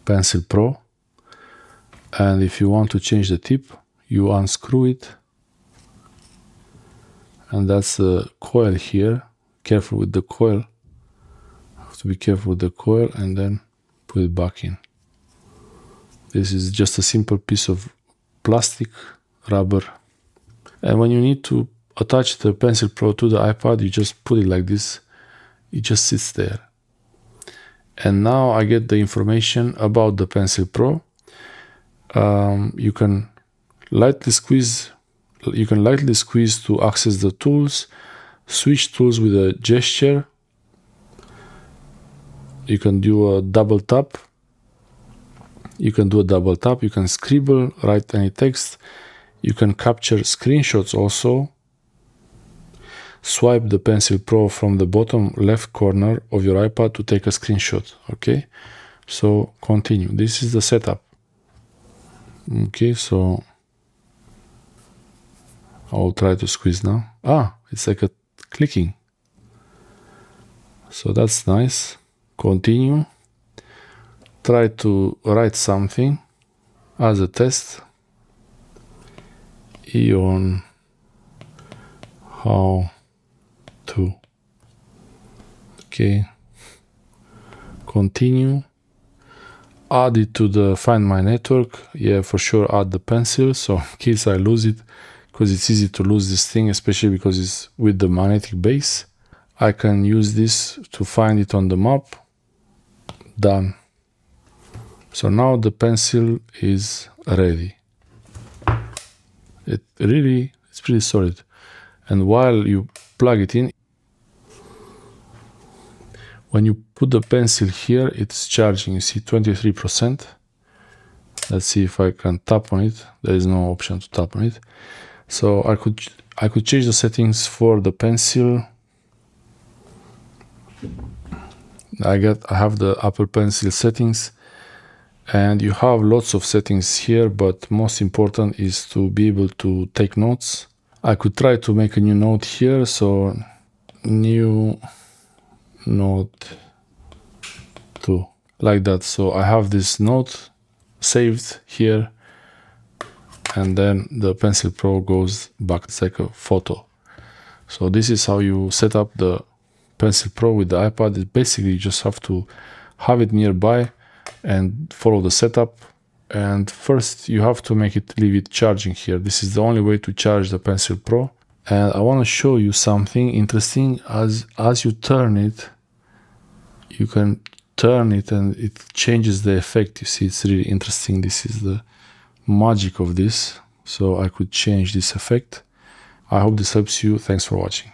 Pencil Pro, and if you want to change the tip, you unscrew it, and that's the coil here. Careful with the coil, have to be careful with the coil, and then put it back in. This is just a simple piece of plastic, rubber, and when you need to attach the Pencil Pro to the iPad, you just put it like this. It just sits there. And now I get the information about the Pencil Pro. You can lightly squeeze to access the tools, switch tools with a gesture. You can do a double tap. You can scribble, write any text. You can capture screenshots also. Swipe the Pencil Pro from the bottom left corner of your iPad to take a screenshot. Okay, so continue. This is the setup. Okay, so I'll try to squeeze now. It's like a clicking. So that's nice. Continue. Try to write something as a test. EAN how to. Okay, continue. Add it to the Find My Network. Yeah, for sure add the pencil, so in case I lose it, because it's easy to lose this thing, especially because it's with the magnetic base. I can use this to find it on the map. Done. So now the pencil is ready. It's pretty solid. And while you plug it in, when you put the pencil here, it's charging. You see 23%. Let's see if I can tap on it. There is no option to tap on it. So I could change the settings for the pencil. I have the Apple Pencil settings, and you have lots of settings here, but most important is to be able to take notes. I could try to make a new note here, so new note 2, like that. So I have this note saved here, and then the Pencil Pro goes back. It's like a photo. So this is how you set up the Pencil Pro with the iPad. It basically, you just have to have it nearby and follow the setup. And first you have to leave it charging here. This is the only way to charge the Pencil Pro. And I want to show you something interesting. As you turn it, you can turn it and it changes the effect. You see, it's really interesting. This is the magic of this. So I could change this effect. I hope this helps you. Thanks for watching.